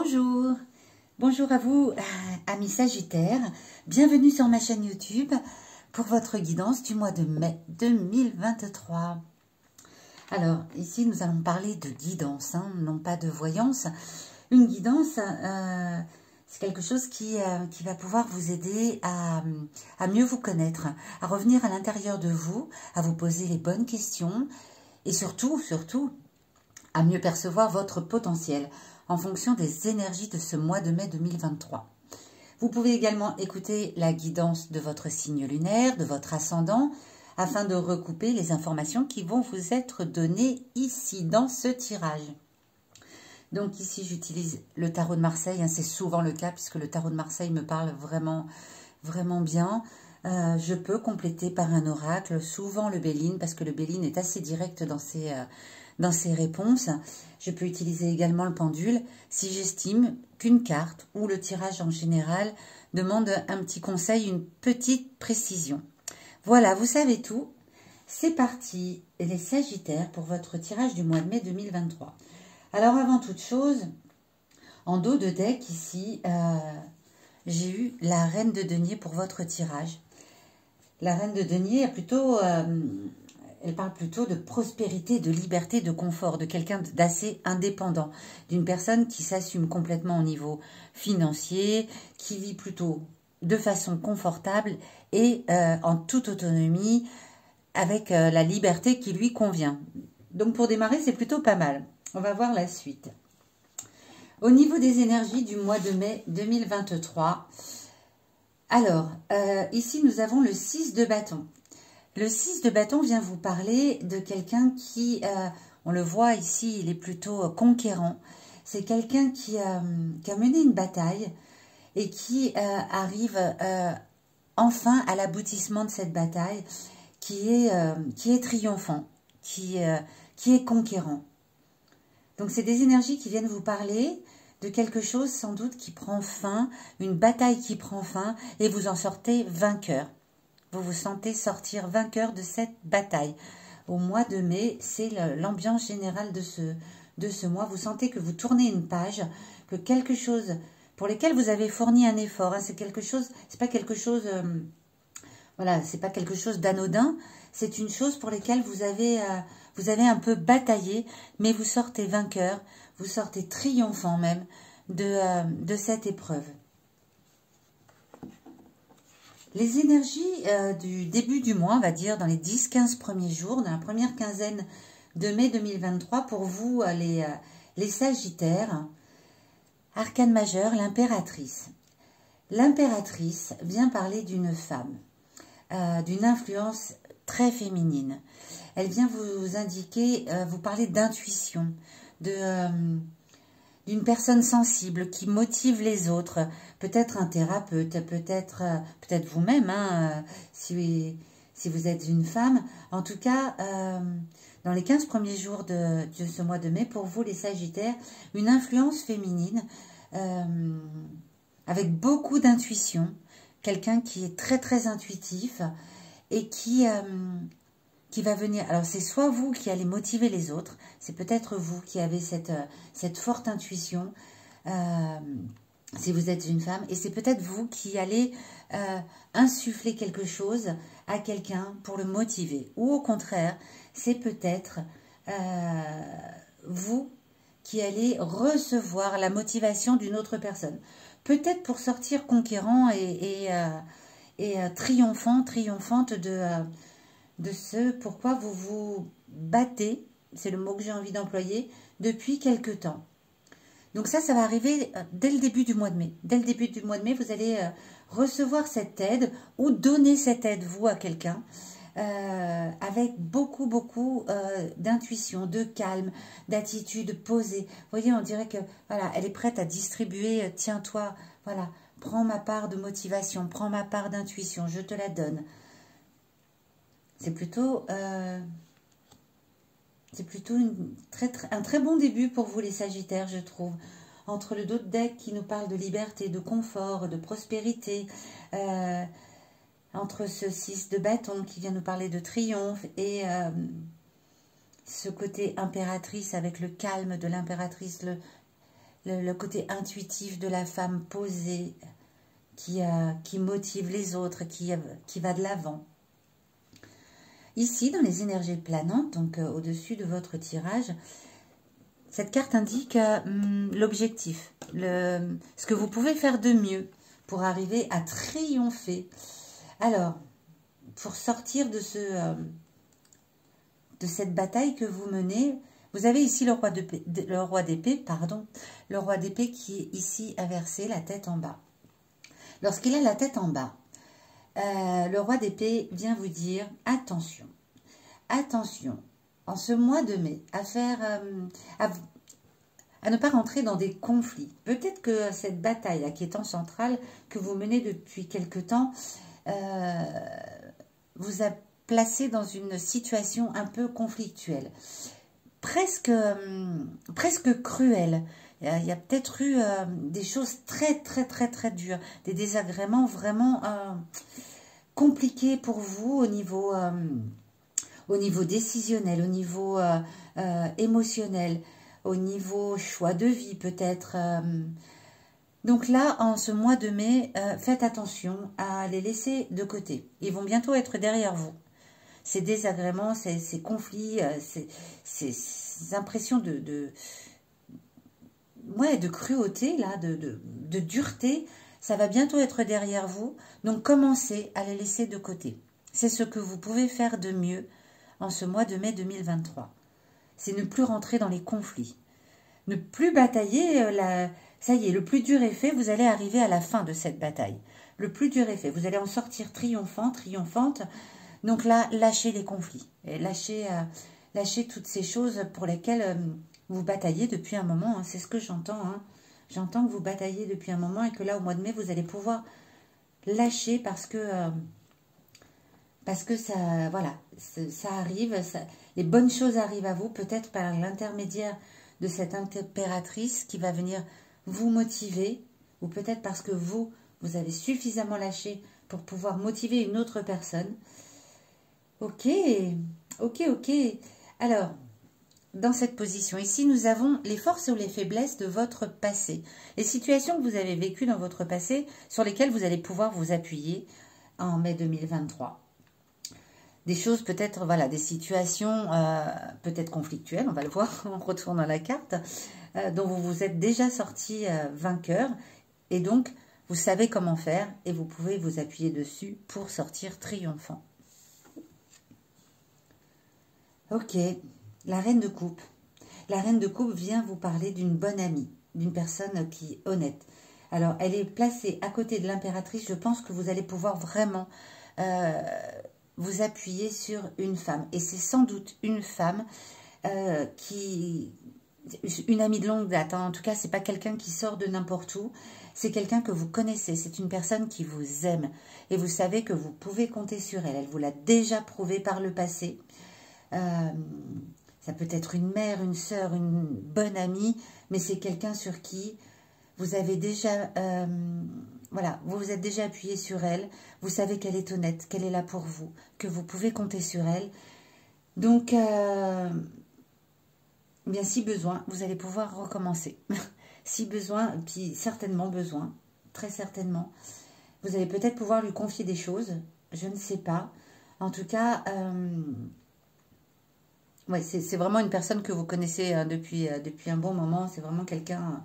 Bonjour, bonjour à vous, amis Sagittaires. Bienvenue sur ma chaîne YouTube pour votre guidance du mois de mai 2023. Alors, ici, nous allons parler de guidance, non pas de voyance. Une guidance, c'est quelque chose qui va pouvoir vous aider à mieux vous connaître, à revenir à l'intérieur de vous, à vous poser les bonnes questions et surtout, à mieux percevoir votre potentiel en fonction des énergies de ce mois de mai 2023. Vous pouvez également écouter la guidance de votre signe lunaire, de votre ascendant, afin de recouper les informations qui vont vous être données ici, dans ce tirage. Donc ici, j'utilise le tarot de Marseille, c'est souvent le cas, puisque le tarot de Marseille me parle vraiment, vraiment bien. Je peux compléter par un oracle, souvent le Béline, parce que le Béline est assez direct dans ses réponses. Je peux utiliser également le pendule si j'estime qu'une carte ou le tirage en général demande un petit conseil, une petite précision. Voilà, vous savez tout. C'est parti, les Sagittaires, pour votre tirage du mois de mai 2023. Alors, avant toute chose, en dos de deck, ici, j'ai eu la Reine de Denier pour votre tirage. La Reine de Denier a plutôt... elle parle plutôt de prospérité, de liberté, de confort, de quelqu'un d'assez indépendant, d'une personne qui s'assume complètement au niveau financier, qui vit plutôt de façon confortable et en toute autonomie, avec la liberté qui lui convient. Donc pour démarrer, c'est plutôt pas mal. On va voir la suite. Au niveau des énergies du mois de mai 2023, alors, ici nous avons le 6 de bâton. Le 6 de bâton vient vous parler de quelqu'un qui, on le voit ici, il est plutôt conquérant. C'est quelqu'un qui a mené une bataille et qui arrive enfin à l'aboutissement de cette bataille, qui est triomphant, qui est conquérant. Donc c'est des énergies qui viennent vous parler de quelque chose sans doute qui prend fin, une bataille qui prend fin et vous en sortez vainqueur. Vous vous sentez sortir vainqueur de cette bataille. Au mois de mai, c'est l'ambiance générale de ce mois. Vous sentez que vous tournez une page, que quelque chose pour lequel vous avez fourni un effort. C'est quelque chose, c'est pas quelque chose, voilà, c'est pas quelque chose d'anodin. C'est une chose pour laquelle vous avez un peu bataillé, mais vous sortez vainqueur, vous sortez triomphant même de cette épreuve. Les énergies du début du mois, on va dire dans les 10-15 premiers jours, dans la première quinzaine de mai 2023, pour vous les Sagittaires, arcane majeur, l'impératrice. L'impératrice vient parler d'une femme, d'une influence très féminine. Elle vient vous indiquer, vous parler d'intuition, d'une personne sensible qui motive les autres, peut-être un thérapeute, peut-être vous-même, si vous êtes une femme. En tout cas, dans les 15 premiers jours de ce mois de mai, pour vous les Sagittaires, une influence féminine avec beaucoup d'intuition, quelqu'un qui est très très intuitif et qui va venir, alors c'est soit vous qui allez motiver les autres, c'est peut-être vous qui avez cette forte intuition, si vous êtes une femme, et c'est peut-être vous qui allez insuffler quelque chose à quelqu'un pour le motiver, ou au contraire, c'est peut-être vous qui allez recevoir la motivation d'une autre personne, peut-être pour sortir conquérant et triomphante de ce pourquoi vous vous battez, c'est le mot que j'ai envie d'employer, depuis quelque temps. Donc ça va arriver dès le début du mois de mai. Dès le début du mois de mai, vous allez recevoir cette aide ou donner cette aide, vous, à quelqu'un, avec beaucoup d'intuition, de calme, d'attitude posée. Vous voyez, on dirait que voilà, elle est prête à distribuer, tiens toi, voilà, prends ma part de motivation, prends ma part d'intuition, je te la donne. C'est plutôt un très bon début pour vous les Sagittaires, je trouve. Entre le dos de deck qui nous parle de liberté, de confort, de prospérité, entre ce 6 de bâton qui vient nous parler de triomphe et ce côté impératrice avec le calme de l'impératrice, le côté intuitif de la femme posée, qui motive les autres, qui va de l'avant. Ici, dans les énergies planantes, donc au-dessus de votre tirage, cette carte indique l'objectif, ce que vous pouvez faire de mieux pour arriver à triompher. Alors, pour sortir de cette bataille que vous menez, vous avez ici le roi d'épée, pardon, le roi d'épée qui est ici inversé, la tête en bas. Lorsqu'il a la tête en bas, le roi d'épée vient vous dire attention, attention, en ce mois de mai, à ne pas rentrer dans des conflits. Peut-être que cette bataille qui est en centrale, que vous menez depuis quelque temps, vous a placé dans une situation un peu conflictuelle, presque cruelle. Il y a peut-être eu des choses très dures, des désagréments vraiment compliqués pour vous au niveau décisionnel, au niveau émotionnel, au niveau choix de vie peut-être. Donc là, en ce mois de mai, faites attention à les laisser de côté. Ils vont bientôt être derrière vous. Ces désagréments, ces conflits, ces impressions de cruauté, là, de dureté, ça va bientôt être derrière vous. Donc commencez à les laisser de côté. C'est ce que vous pouvez faire de mieux en ce mois de mai 2023. C'est ne plus rentrer dans les conflits. Ne plus batailler, ça y est, le plus dur est fait, vous allez arriver à la fin de cette bataille. Le plus dur est fait, vous allez en sortir triomphante. Donc là, lâchez les conflits, et lâchez toutes ces choses pour lesquelles vous bataillez depuis un moment. Hein. C'est ce que j'entends. Hein. J'entends que vous bataillez depuis un moment et que là, au mois de mai, vous allez pouvoir lâcher parce que ça, voilà, ça arrive, les bonnes choses arrivent à vous, peut-être par l'intermédiaire de cette impératrice qui va venir vous motiver, ou peut-être parce que vous avez suffisamment lâché pour pouvoir motiver une autre personne. Ok. Alors, dans cette position, ici, nous avons les forces ou les faiblesses de votre passé. Les situations que vous avez vécues dans votre passé, sur lesquelles vous allez pouvoir vous appuyer en mai 2023. Des choses peut-être, voilà, des situations peut-être conflictuelles, on va le voir en retournant la carte, dont vous vous êtes déjà sorti vainqueur. Et donc, vous savez comment faire et vous pouvez vous appuyer dessus pour sortir triomphant. Ok, la reine de coupe. La reine de coupe vient vous parler d'une bonne amie, d'une personne qui est honnête. Alors, elle est placée à côté de l'impératrice. Je pense que vous allez pouvoir vraiment vous appuyer sur une femme. Et c'est sans doute une femme une amie de longue date. Hein. En tout cas, c'est pas quelqu'un qui sort de n'importe où. C'est quelqu'un que vous connaissez. C'est une personne qui vous aime. Et vous savez que vous pouvez compter sur elle. Elle vous l'a déjà prouvé par le passé. Ça peut être une mère, une sœur, une bonne amie, mais c'est quelqu'un sur qui vous avez déjà, voilà, vous vous êtes déjà appuyé sur elle. Vous savez qu'elle est honnête, qu'elle est là pour vous, que vous pouvez compter sur elle. Donc, bien si besoin, vous allez pouvoir recommencer. Si besoin, puis certainement besoin, très certainement. Vous allez peut-être pouvoir lui confier des choses, je ne sais pas. En tout cas, ouais, c'est vraiment une personne que vous connaissez depuis un bon moment. C'est vraiment quelqu'un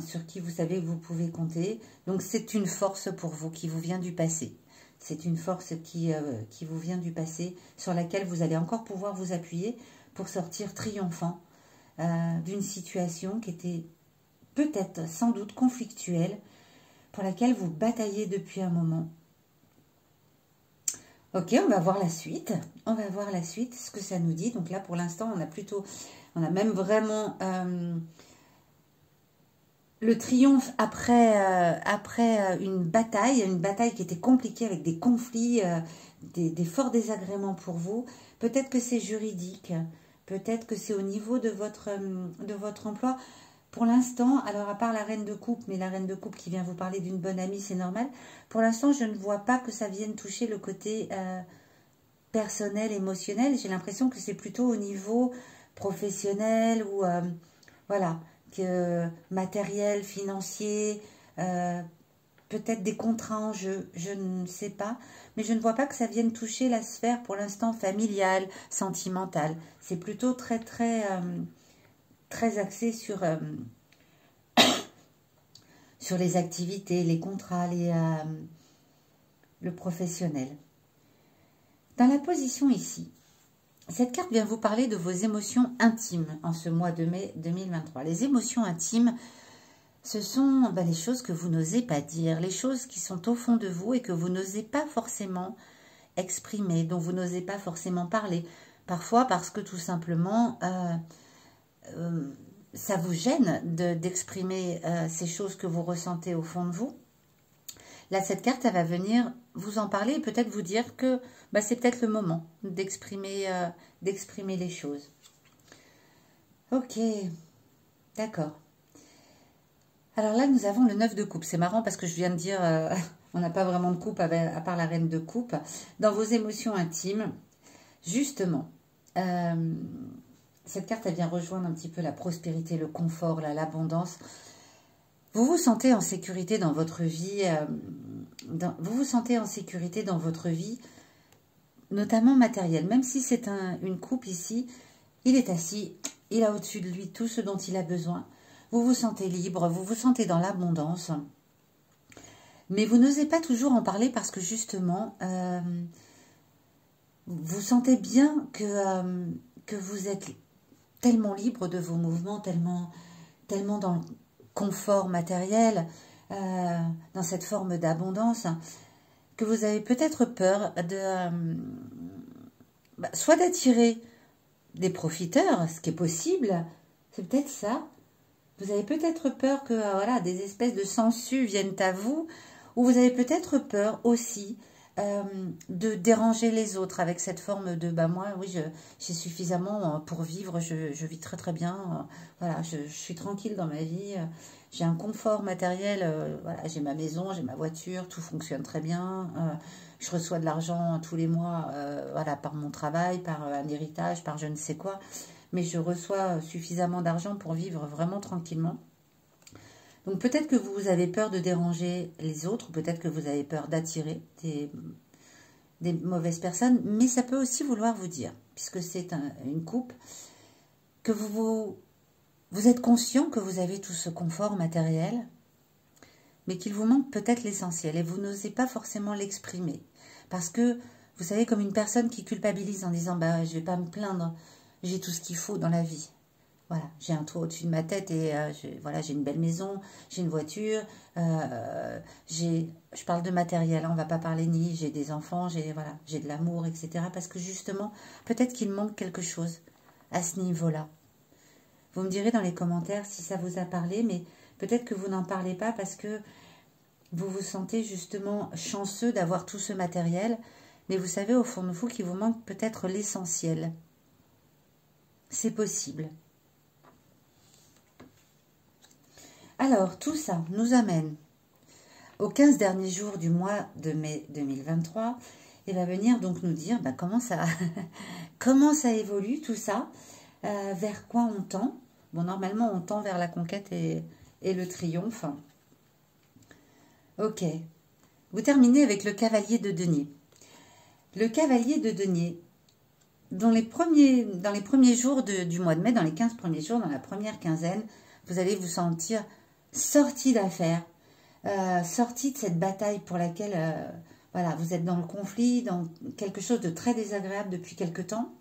sur qui vous savez que vous pouvez compter. Donc, c'est une force pour vous qui vous vient du passé. C'est une force qui vous vient du passé, sur laquelle vous allez encore pouvoir vous appuyer pour sortir triomphant d'une situation qui était peut-être, sans doute, conflictuelle, pour laquelle vous bataillez depuis un moment. Ok, on va voir la suite. On va voir la suite, ce que ça nous dit. Donc là, pour l'instant, on a même vraiment le triomphe après une bataille qui était compliquée avec des conflits, des forts désagréments pour vous. Peut-être que c'est juridique, peut-être que c'est au niveau de votre emploi. Pour l'instant, alors à part la reine de coupe, mais la reine de coupe qui vient vous parler d'une bonne amie, c'est normal. Pour l'instant, je ne vois pas que ça vienne toucher le côté personnel, émotionnel. J'ai l'impression que c'est plutôt au niveau professionnel ou voilà, matériels, financiers, peut-être des contrats en jeu, je ne sais pas. Mais je ne vois pas que ça vienne toucher la sphère pour l'instant familiale, sentimentale. C'est plutôt très axé sur les activités, les contrats, le professionnel. Dans la position ici, cette carte vient vous parler de vos émotions intimes en ce mois de mai 2023. Les émotions intimes, ce sont les choses que vous n'osez pas dire, les choses qui sont au fond de vous et que vous n'osez pas forcément exprimer, dont vous n'osez pas forcément parler. Parfois parce que tout simplement, ça vous gêne d'exprimer ces choses que vous ressentez au fond de vous. Là, cette carte, elle va venir vous en parler et peut-être vous dire que c'est peut-être le moment d'exprimer les choses. Ok, d'accord. Alors là, nous avons le 9 de coupe. C'est marrant parce que je viens de dire, on n'a pas vraiment de coupe à part la reine de coupe. Dans vos émotions intimes, justement, cette carte, elle vient rejoindre un petit peu la prospérité, le confort, l'abondance. Vous vous sentez en sécurité dans votre vie, vous vous sentez en sécurité dans votre vie, notamment matérielle. Même si c'est une coupe ici, il est assis, il a au-dessus de lui tout ce dont il a besoin. Vous vous sentez libre, vous vous sentez dans l'abondance. Mais vous n'osez pas toujours en parler parce que justement, vous sentez bien que vous êtes tellement libre de vos mouvements, tellement dans le confort matériel, dans cette forme d'abondance, que vous avez peut-être peur soit d'attirer des profiteurs, ce qui est possible, c'est peut-être ça. Vous avez peut-être peur que des espèces de sangsues viennent à vous, ou vous avez peut-être peur aussi de déranger les autres avec cette forme de moi, oui, j'ai suffisamment pour vivre, je vis très bien, voilà, je suis tranquille dans ma vie, j'ai un confort matériel, voilà, j'ai ma maison, j'ai ma voiture, tout fonctionne très bien, je reçois de l'argent tous les mois, voilà, par mon travail, par un héritage, par je ne sais quoi, mais je reçois suffisamment d'argent pour vivre vraiment tranquillement. Donc peut-être que vous avez peur de déranger les autres, peut-être que vous avez peur d'attirer des mauvaises personnes, mais ça peut aussi vouloir vous dire, puisque c'est une coupe, que vous êtes conscient que vous avez tout ce confort matériel, mais qu'il vous manque peut-être l'essentiel, et vous n'osez pas forcément l'exprimer. Parce que, vous savez, comme une personne qui culpabilise en disant « je ne vais pas me plaindre, j'ai tout ce qu'il faut dans la vie ». Voilà, j'ai un toit au-dessus de ma tête et j'ai une belle maison, j'ai une voiture, je parle de matériel, on ne va pas parler ni j'ai des enfants, j'ai de l'amour, etc. Parce que justement, peut-être qu'il manque quelque chose à ce niveau-là. Vous me direz dans les commentaires si ça vous a parlé, mais peut-être que vous n'en parlez pas parce que vous vous sentez justement chanceux d'avoir tout ce matériel, mais vous savez au fond de vous qu'il vous manque peut-être l'essentiel. C'est possible. Alors, tout ça nous amène aux 15 derniers jours du mois de mai 2023 et va venir donc nous dire comment ça évolue tout ça, vers quoi on tend. Bon, normalement, on tend vers la conquête et le triomphe. Ok. Vous terminez avec le cavalier de denier. Le cavalier de denier, dans les premiers jours du mois de mai, dans les 15 premiers jours, dans la première quinzaine, vous allez vous sentir sorti d'affaires, sorti de cette bataille pour laquelle vous êtes dans le conflit, dans quelque chose de très désagréable depuis quelque temps.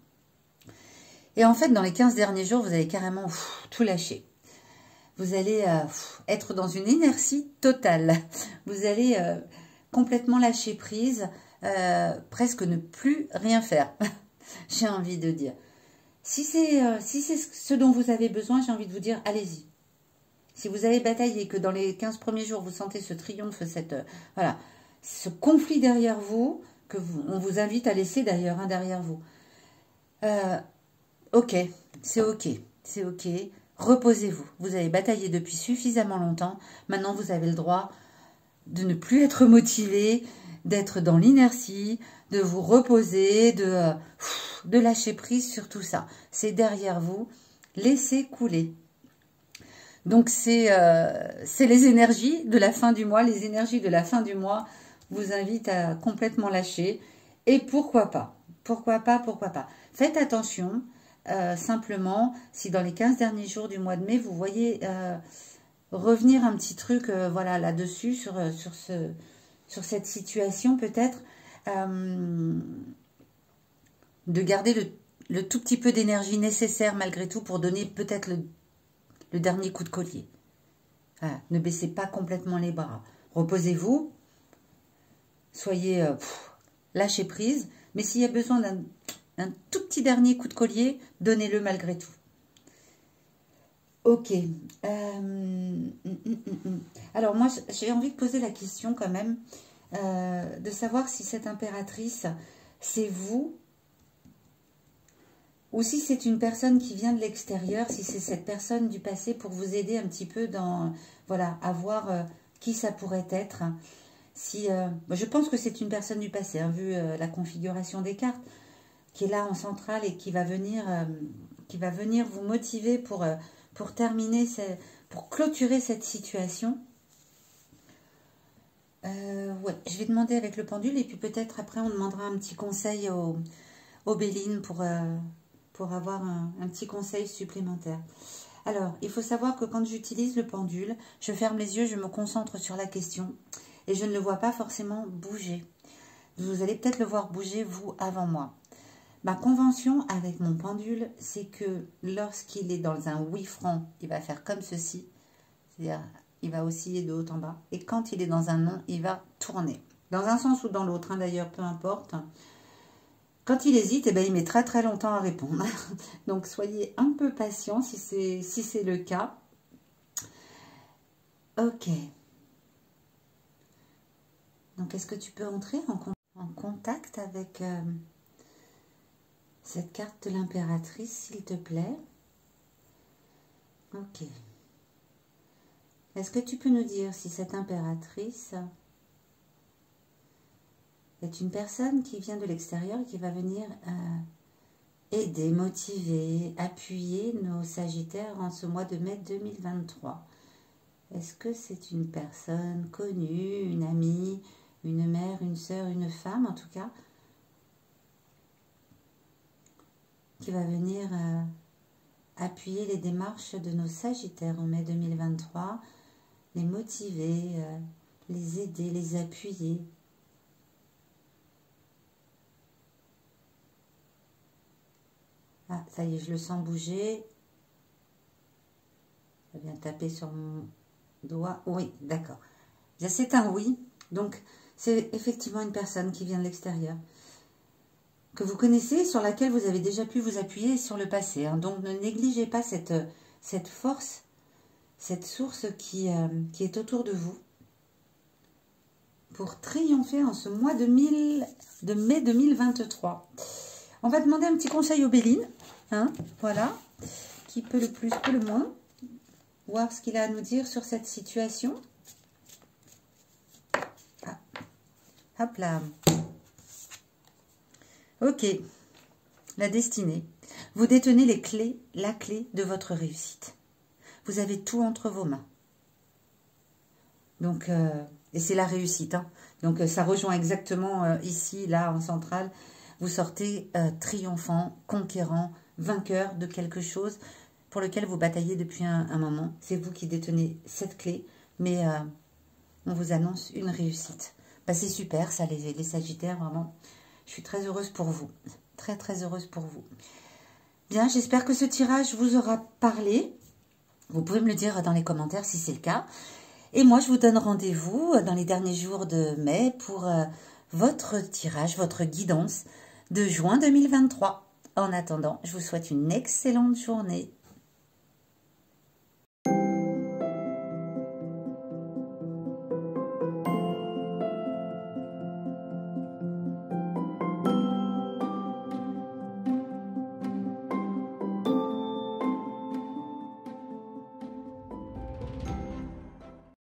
Et en fait, dans les 15 derniers jours, vous allez carrément tout lâcher. Vous allez être dans une inertie totale. Vous allez complètement lâcher prise, presque ne plus rien faire, j'ai envie de dire. Si c'est ce dont vous avez besoin, j'ai envie de vous dire, allez-y. Si vous avez bataillé, que dans les 15 premiers jours, vous sentez ce triomphe, ce conflit derrière vous, on vous invite à laisser d'ailleurs derrière vous. Ok, c'est ok, c'est ok. Reposez-vous. Vous avez bataillé depuis suffisamment longtemps. Maintenant, vous avez le droit de ne plus être motivé, d'être dans l'inertie, de vous reposer, de lâcher prise sur tout ça. C'est derrière vous. Laissez couler. Donc, c'est les énergies de la fin du mois. Les énergies de la fin du mois vous invitent à complètement lâcher. Et pourquoi pas? Pourquoi pas? Pourquoi pas? Faites attention, simplement, si dans les 15 derniers jours du mois de mai, vous voyez revenir un petit truc voilà, là-dessus, sur cette situation peut-être, de garder le tout petit peu d'énergie nécessaire malgré tout pour donner peut-être le dernier coup de collier. Voilà, ne baissez pas complètement les bras. Reposez-vous, soyez lâchez prise, mais s'il y a besoin d'un tout petit dernier coup de collier, donnez-le malgré tout. Ok. Alors moi, j'ai envie de poser la question quand même, de savoir si cette impératrice, c'est vous, ou si c'est une personne qui vient de l'extérieur, si c'est cette personne du passé pour vous aider un petit peu dans, voilà, à voir qui ça pourrait être. Si, je pense que c'est une personne du passé, hein, vu la configuration des cartes, qui est là en centrale et qui va venir vous motiver pour terminer, pour clôturer cette situation. Ouais, je vais demander avec le pendule et puis peut-être après on demandera un petit conseil au Béline pour avoir un petit conseil supplémentaire. Alors, il faut savoir que quand j'utilise le pendule, je ferme les yeux, je me concentre sur la question et je ne le vois pas forcément bouger. Vous allez peut-être le voir bouger, vous, avant moi. Ma convention avec mon pendule, c'est que lorsqu'il est dans un oui franc, il va faire comme ceci. C'est-à-dire, il va osciller de haut en bas. Et quand il est dans un non, il va tourner. Dans un sens ou dans l'autre, hein, d'ailleurs, peu importe. Quand il hésite, eh ben, il met très très longtemps à répondre. Donc, soyez un peu patient si c'est le cas. Ok. Donc, est-ce que tu peux entrer en contact avec cette carte de l'impératrice, s'il te plaît? Ok. Est-ce que tu peux nous dire si cette impératrice est une personne qui vient de l'extérieur et qui va venir aider, motiver, appuyer nos Sagittaires en ce mois de mai 2023? Est-ce que c'est une personne connue, une amie, une mère, une sœur, une femme en tout cas, qui va venir appuyer les démarches de nos Sagittaires en mai 2023, les motiver, les aider, les appuyer? Ah, ça y est, je le sens bouger. Je viens taper sur mon doigt. Oui, d'accord. C'est un oui. Donc, c'est effectivement une personne qui vient de l'extérieur, que vous connaissez, sur laquelle vous avez déjà pu vous appuyer sur le passé. Hein. Donc, ne négligez pas cette force, cette source qui est autour de vous pour triompher en ce mois de mai 2023. On va demander un petit conseil au Béline. Hein, voilà. Qui peut le plus, peut le moins. Voir ce qu'il a à nous dire sur cette situation. Ah. Hop là. Ok. La destinée. Vous détenez la clé de votre réussite. Vous avez tout entre vos mains. Donc, et c'est la réussite. Hein. Donc, ça rejoint exactement ici, là, en centrale. Vous sortez triomphant, conquérant, vainqueur de quelque chose pour lequel vous bataillez depuis un moment. C'est vous qui détenez cette clé, mais on vous annonce une réussite. Bah, c'est super, ça, les Sagittaires, vraiment. Je suis très heureuse pour vous. Très, très heureuse pour vous. Bien, j'espère que ce tirage vous aura parlé. Vous pouvez me le dire dans les commentaires si c'est le cas. Et moi, je vous donne rendez-vous dans les derniers jours de mai pour votre tirage, votre guidance de juin 2023. En attendant, je vous souhaite une excellente journée.